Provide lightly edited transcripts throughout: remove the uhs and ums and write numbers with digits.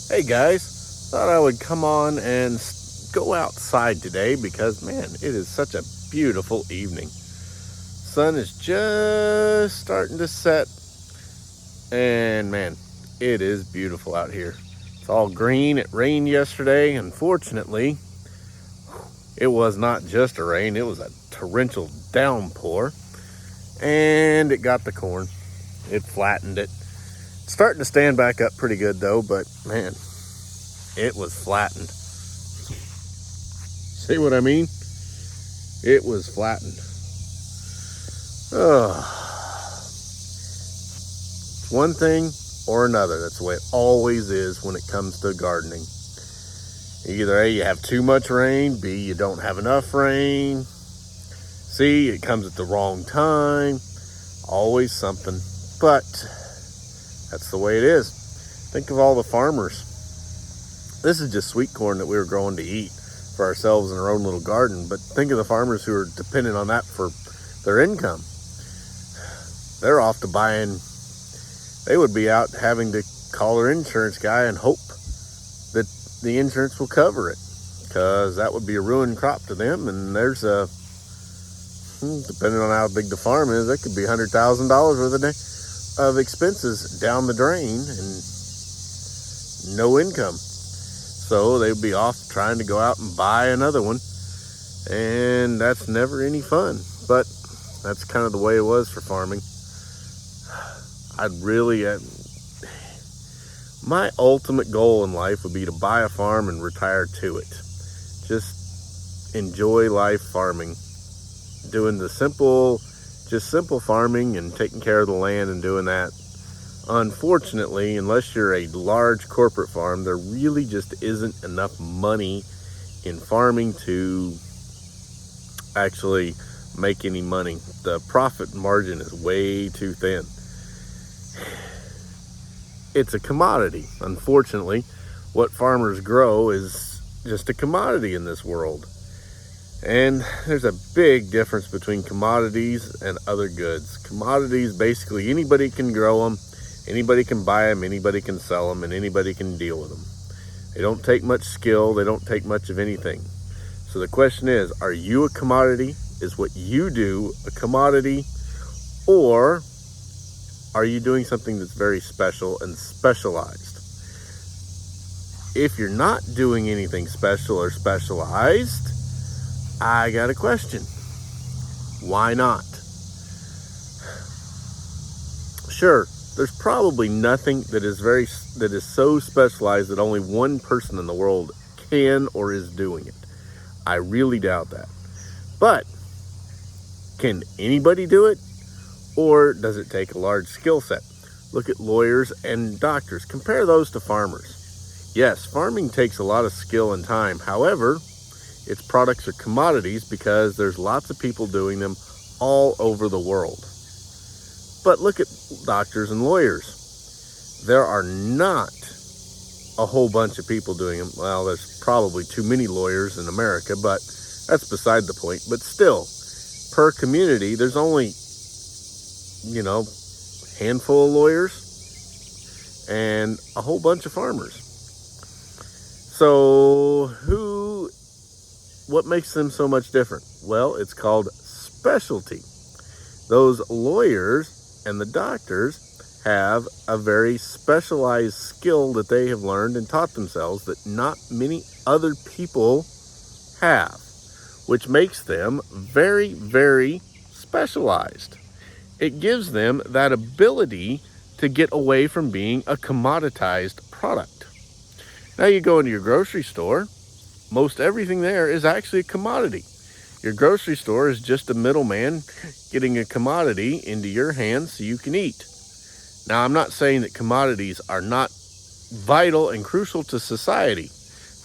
Hey guys, thought I would come on and go outside today because man, it is such a beautiful evening. Sun is just starting to set and man, it is beautiful out here. It's all green. It rained yesterday. Unfortunately, it was not just a rain, it was a torrential downpour and it got the corn. It flattened it. It's starting to stand back up pretty good though, but man, it was flattened. See what I mean? It was flattened. It's one thing or another. That's the way it always is when it comes to gardening. Either A, you have too much rain, B, you don't have enough rain, C, it comes at the wrong time. Always something. But that's the way it is. Think of all the farmers. This is just sweet corn that we were growing to eat for ourselves in our own little garden. But think of the farmers who are dependent on that for their income. They're off to buying. They would be out having to call their insurance guy and hope that the insurance will cover it, because that would be a ruined crop to them. And there's depending on how big the farm is, that could be $100,000 worth of expenses down the drain and no income. So they'd be off trying to go out and buy another one, and that's never any fun. But that's kind of the way it was for farming. My ultimate goal in life would be to buy a farm and retire to it. Just enjoy life farming, doing the simple farming and taking care of the land and doing that. Unfortunately, unless you're a large corporate farm, there really just isn't enough money in farming to actually make any money. The profit margin is way too thin. It's a commodity. Unfortunately, what farmers grow is just a commodity in this world. And there's a big difference between commodities and other goods. Commodities, basically anybody can grow them, anybody can buy them, anybody can sell them, and anybody can deal with them. They don't take much skill, they don't take much of anything. So the question is, are you a commodity? Is what you do a commodity? Or are you doing something that's very special and specialized? If you're not doing anything special or specialized, I got a question. Why not? Sure, there's probably nothing that is so specialized that only one person in the world can or is doing it. I really doubt that. But can anybody do it? Or does it take a large skill set? Look at lawyers and doctors. Compare those to farmers. Yes, farming takes a lot of skill and time. However, its products are commodities because there's lots of people doing them all over the world. But look at doctors and lawyers. There are not a whole bunch of people doing them. Well, there's probably too many lawyers in America, but that's beside the point. But still, per community, there's only, handful of lawyers and a whole bunch of farmers. So what makes them so much different? Well, it's called specialty. Those lawyers and the doctors have a very specialized skill that they have learned and taught themselves that not many other people have, which makes them very, very specialized. It gives them that ability to get away from being a commoditized product. Now you go into your grocery store, most everything there is actually a commodity. Your grocery store is just a middleman getting a commodity into your hands so you can eat. Now, I'm not saying that commodities are not vital and crucial to society.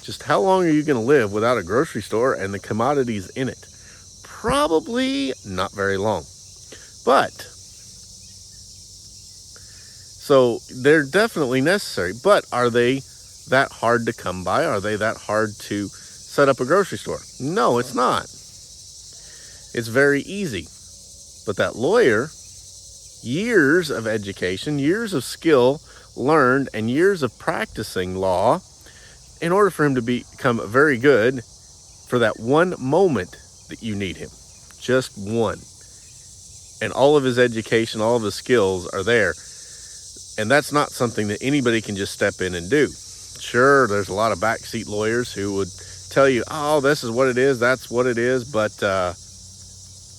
Just how long are you going to live without a grocery store and the commodities in it? Probably not very long. But, so they're definitely necessary, but are they that hard to come by? Are they that hard to set up a grocery store? No, it's not. It's very easy. But that lawyer, years of education, years of skill, learned and years of practicing law in order for him to become very good for that one moment that you need him. Just one. And all of his education, all of his skills are there. And that's not something that anybody can just step in and do. Sure, there's a lot of backseat lawyers who would tell you, oh, this is what it is, that's what it is, but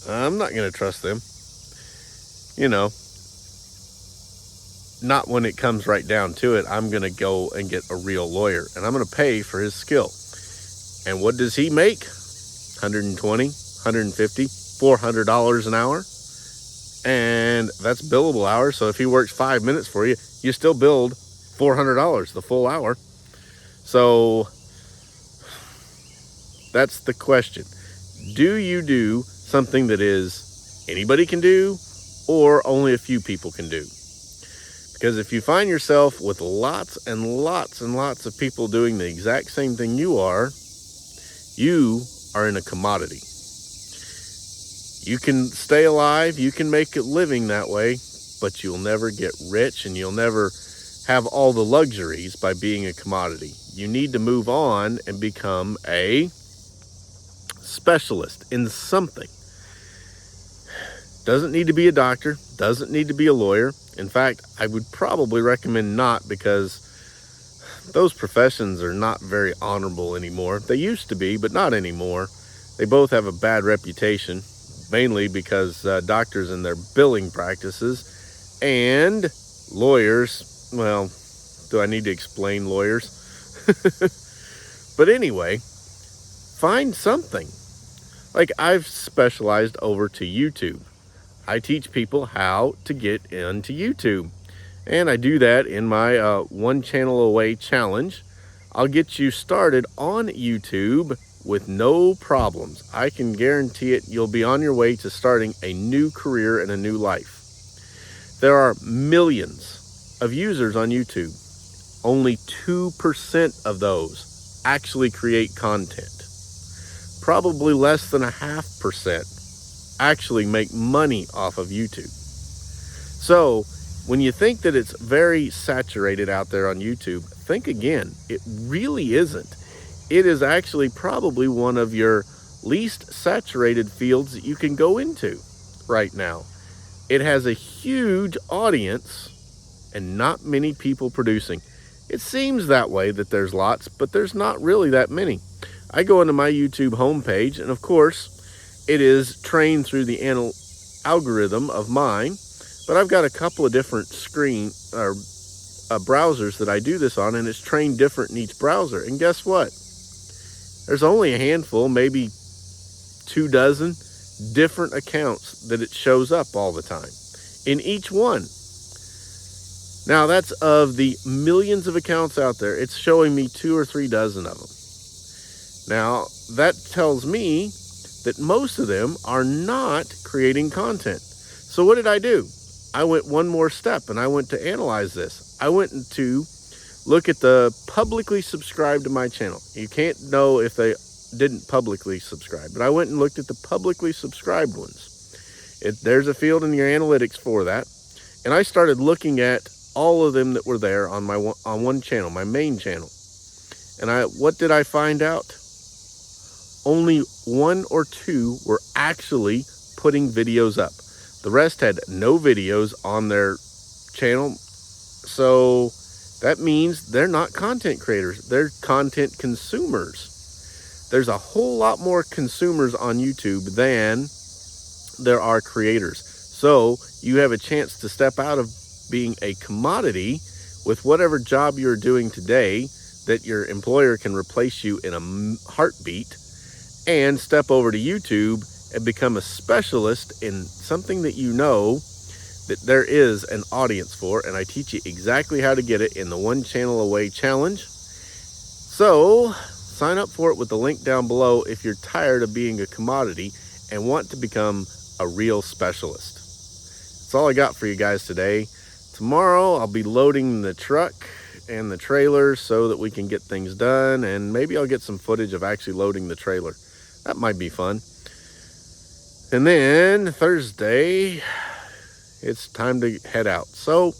I'm not going to trust them. You know, not when it comes right down to it. I'm going to go and get a real lawyer, and I'm going to pay for his skill. And what does he make? $120, $150, $400 an hour. And that's billable hours. So if he works 5 minutes for you, you still billed $400 the full hour. So that's the question. Do you do something that is anybody can do or only a few people can do? Because if you find yourself with lots and lots and lots of people doing the exact same thing you are in a commodity. You can stay alive, you can make a living that way, but you'll never get rich and you'll never have all the luxuries by being a commodity. You need to move on and become a specialist in something. Doesn't need to be a doctor, doesn't need to be a lawyer. In fact, I would probably recommend not, because those professions are not very honorable anymore. They used to be, but not anymore. They both have a bad reputation, mainly because doctors and their billing practices, and lawyers. Well, do I need to explain lawyers? But anyway, find something. Like, I've specialized over to YouTube. I teach people how to get into YouTube. And I do that in my One Channel Away challenge. I'll get you started on YouTube with no problems. I can guarantee it. You'll be on your way to starting a new career and a new life. There are millions of users on YouTube. Only 2% of those actually create content. Probably less than 0.5% actually make money off of YouTube. So when you think that it's very saturated out there on YouTube, think again. It really isn't. It is actually probably one of your least saturated fields that you can go into right now. It has a huge audience and not many people producing. It seems that way, that there's lots, but there's not really that many. I go into my YouTube homepage, and of course, it is trained through the algorithm of mine, but I've got a couple of different browsers that I do this on, and it's trained different in each browser. And guess what? There's only a handful, maybe 24 different accounts that it shows up all the time in each one. Now, that's of the millions of accounts out there. It's showing me 2 or 3 dozen of them. Now, that tells me that most of them are not creating content. So what did I do? I went one more step, and I went to analyze this. I went to look at the publicly subscribed to my channel. You can't know if they didn't publicly subscribe, but I went and looked at the publicly subscribed ones. There's a field in your analytics for that. And I started looking at all of them that were there on one channel, my main channel. And what did I find out? Only 1 or 2 were actually putting videos up. The rest had no videos on their channel. So that means they're not content creators. They're content consumers. There's a whole lot more consumers on YouTube than there are creators. So you have a chance to step out of being a commodity with whatever job you're doing today, that your employer can replace you in a heartbeat, and step over to YouTube and become a specialist in something that you know that there is an audience for. And I teach you exactly how to get it in the One Channel Away challenge. So sign up for it with the link down below if you're tired of being a commodity and want to become a real specialist. That's all I got for you guys today. Tomorrow I'll be loading the truck and the trailer so that we can get things done, and maybe I'll get some footage of actually loading the trailer. That might be fun. And then Thursday, it's time to head out. So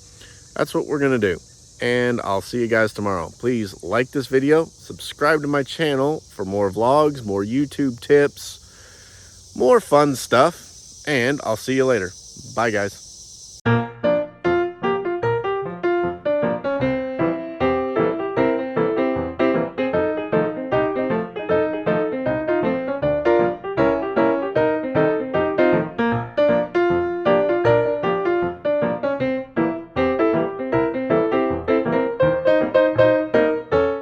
that's what we're going to do. and I'll see you guys tomorrow. Please like this video, subscribe to my channel for more vlogs, more YouTube tips, more fun stuff, and I'll see you later. Bye, guys.